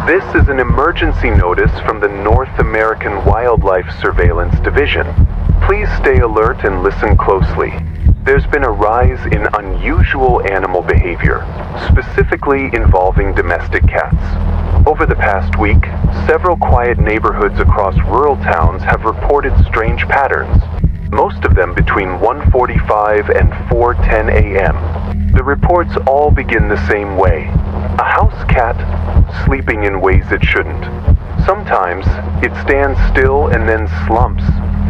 This is an emergency notice from the North American Wildlife Surveillance Division. Please stay alert and listen closely. There's been a rise in unusual animal behavior, specifically involving domestic cats. Over the past week, several quiet neighborhoods across rural towns have reported strange patterns, most of them between 1:45 and 4:10 a.m. The reports all begin the same way. A house cat sleeping in ways it shouldn't. Sometimes it stands still and then slumps,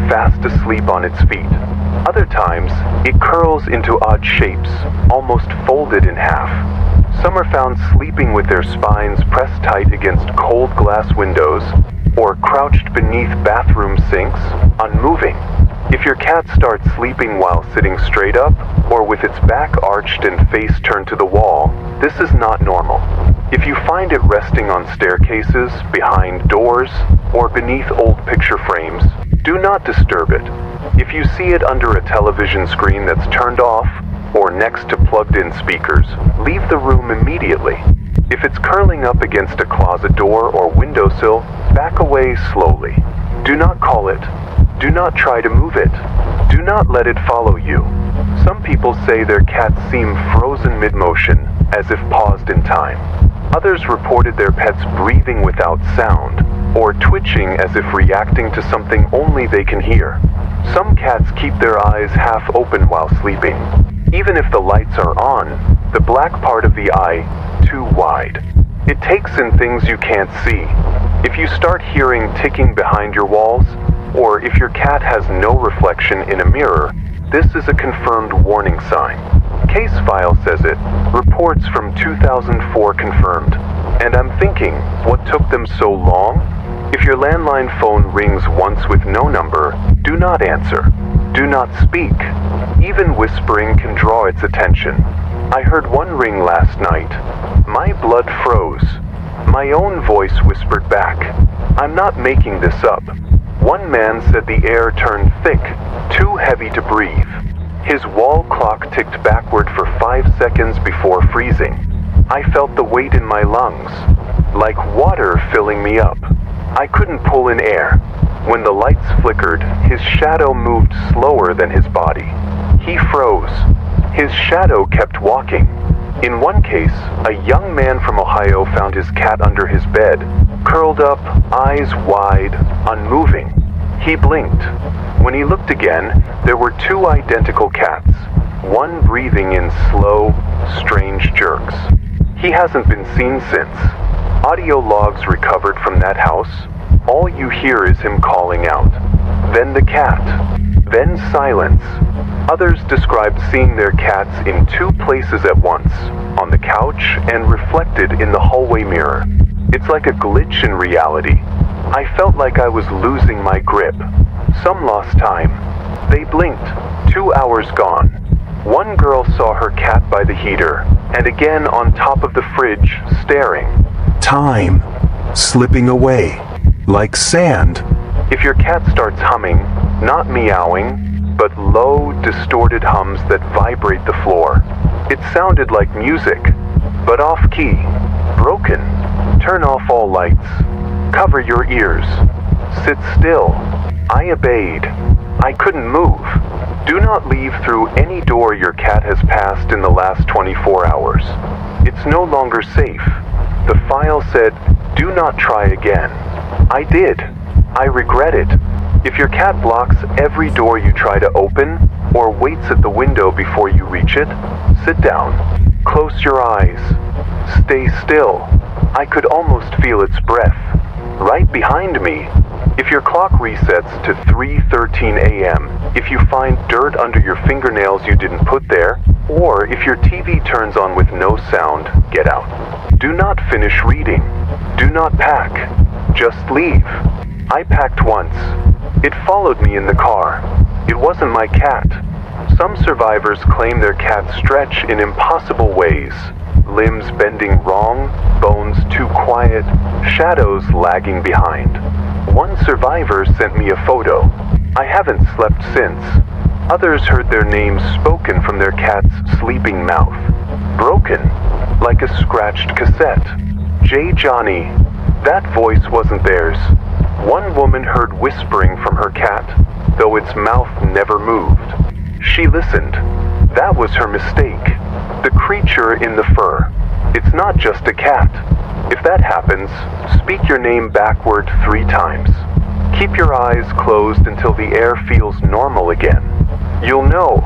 fast asleep on its feet. Other times, it curls into odd shapes, almost folded in half. Some are found sleeping with their spines pressed tight against cold glass windows or crouched beneath bathroom sinks, unmoving. If your cat starts sleeping while sitting straight up or with its back arched and face turned to the wall, this is not normal. If you find it resting on staircases, behind doors, or beneath old picture frames, do not disturb it. If you see it under a television screen that's turned off or next to plugged-in speakers, leave the room immediately. If it's curling up against a closet door or windowsill, back away slowly. Do not call it. Do not try to move it. Do not let it follow you. Some people say their cats seem frozen mid-motion, as if paused in time. Others reported their pets breathing without sound, or twitching as if reacting to something only they can hear. Some cats keep their eyes half open while sleeping. Even if the lights are on, the black part of the eye too wide. It takes in things you can't see. If you start hearing ticking behind your walls, or if your cat has no reflection in a mirror, this is a confirmed warning sign. Case file says it. Reports from 2004 confirmed. And I'm thinking, what took them so long? If your landline phone rings once with no number, do not answer. Do not speak. Even whispering can draw its attention. I heard one ring last night. My blood froze. My own voice whispered back. I'm not making this up. One man said the air turned thick, too heavy to breathe. His wall clock ticked backward for 5 seconds before freezing. I felt the weight in my lungs, like water filling me up. I couldn't pull in air. When the lights flickered, his shadow moved slower than his body. He froze. His shadow kept walking. In one case, a young man from Ohio found his cat under his bed, curled up, eyes wide, unmoving. He blinked. When he looked again, there were two identical cats, one breathing in slow, strange jerks. He hasn't been seen since. Audio logs recovered from that house. All you hear is him calling out. Then the cat. Then silence. Others described seeing their cats in two places at once, on the couch and reflected in the hallway mirror. It's like a glitch in reality. I felt like I was losing my grip. Some lost time. They blinked. 2 hours gone. One girl saw her cat by the heater, and again on top of the fridge, staring. Time slipping away, like sand. If your cat starts humming, not meowing, but low, distorted hums that vibrate the floor. It sounded like music, but off-key, broken. Turn off all lights. Cover your ears. Sit still. I obeyed. I couldn't move. Do not leave through any door your cat has passed in the last 24 hours. It's no longer safe. The file said, do not try again. I did. I regret it. If your cat blocks every door you try to open, or waits at the window before you reach it, sit down. Close your eyes. Stay still. I could almost feel its breath. Right behind me. If your clock resets to 3:13 a.m., if you find dirt under your fingernails you didn't put there, or if your TV turns on with no sound, get out. Do not finish reading. Do not pack. Just leave. I packed once. It followed me in the car. It wasn't my cat. Some survivors claim their cats stretch in impossible ways. Limbs bending wrong, bones too quiet, shadows lagging behind. One survivor sent me a photo. I haven't slept since. Others heard their names spoken from their cat's sleeping mouth. Broken, like a scratched cassette. J. Johnny, That voice wasn't theirs. One woman heard whispering from her cat, though its mouth never moved. She listened. That was her mistake. The creature in the fur. It's not just a cat. If that happens, speak your name backward 3 times. Keep your eyes closed until the air feels normal again. You'll know.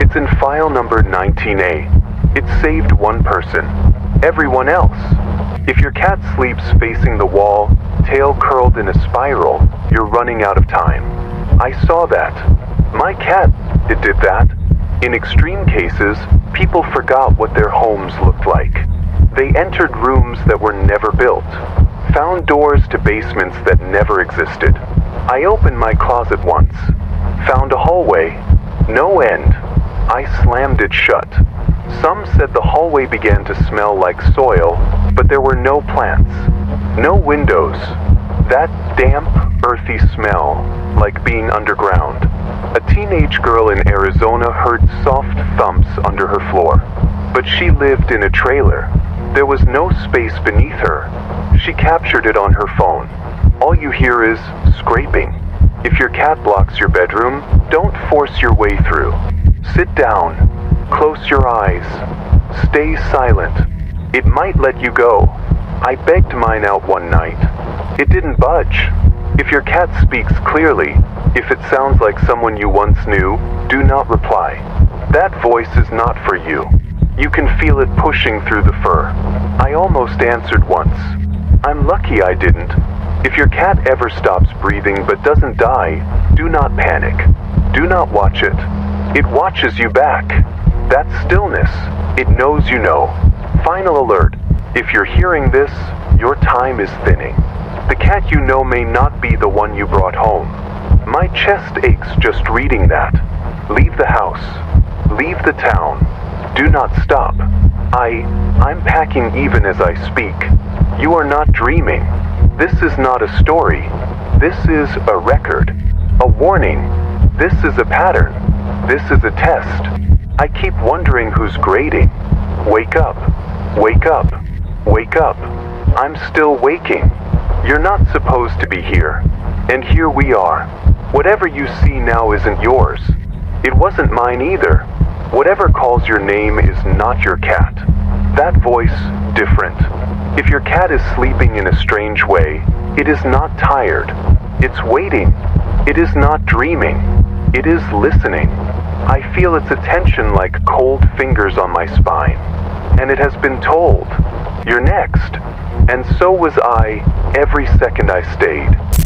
It's in file number 19A. It saved one person. Everyone else. If your cat sleeps facing the wall, tail curled in a spiral, you're running out of time. I saw that. My cat, it did that. In extreme cases, people forgot what their homes looked like. They entered rooms that were never built, found doors to basements that never existed. I opened my closet once, found a hallway, no end. I slammed it shut. Some said the hallway began to smell like soil, but there were no plants, no windows. That damp, earthy smell, like being underground. A teenage girl in Arizona heard soft thumps under her floor, but she lived in a trailer. There was no space beneath her. She captured it on her phone. All you hear is scraping. If your cat blocks your bedroom, don't force your way through. Sit down. Close your eyes. Stay silent. It might let you go. I begged mine out one night. It didn't budge. If your cat speaks clearly, if it sounds like someone you once knew, do not reply. That voice is not for you. You can feel it pushing through the fur. I almost answered once. I'm lucky I didn't. If your cat ever stops breathing but doesn't die, do not panic. Do not watch it. It watches you back. That stillness, it knows you know. Final alert. If you're hearing this, your time is thinning. The cat you know may not be the one you brought home. My chest aches just reading that. Leave the house. Leave the town. Do not stop. I'm packing even as I speak. You are not dreaming. This is not a story. This is a record. A warning. This is a pattern. This is a test. I keep wondering who's grading. Wake up. Wake up. Wake up. I'm still waking. You're not supposed to be here. And here we are. Whatever you see now isn't yours. It wasn't mine either. Whatever calls your name is not your cat. That voice, different. If your cat is sleeping in a strange way, it is not tired. It's waiting. It is not dreaming. It is listening. I feel its attention like cold fingers on my spine. And it has been told, you're next. And so was I every second I stayed.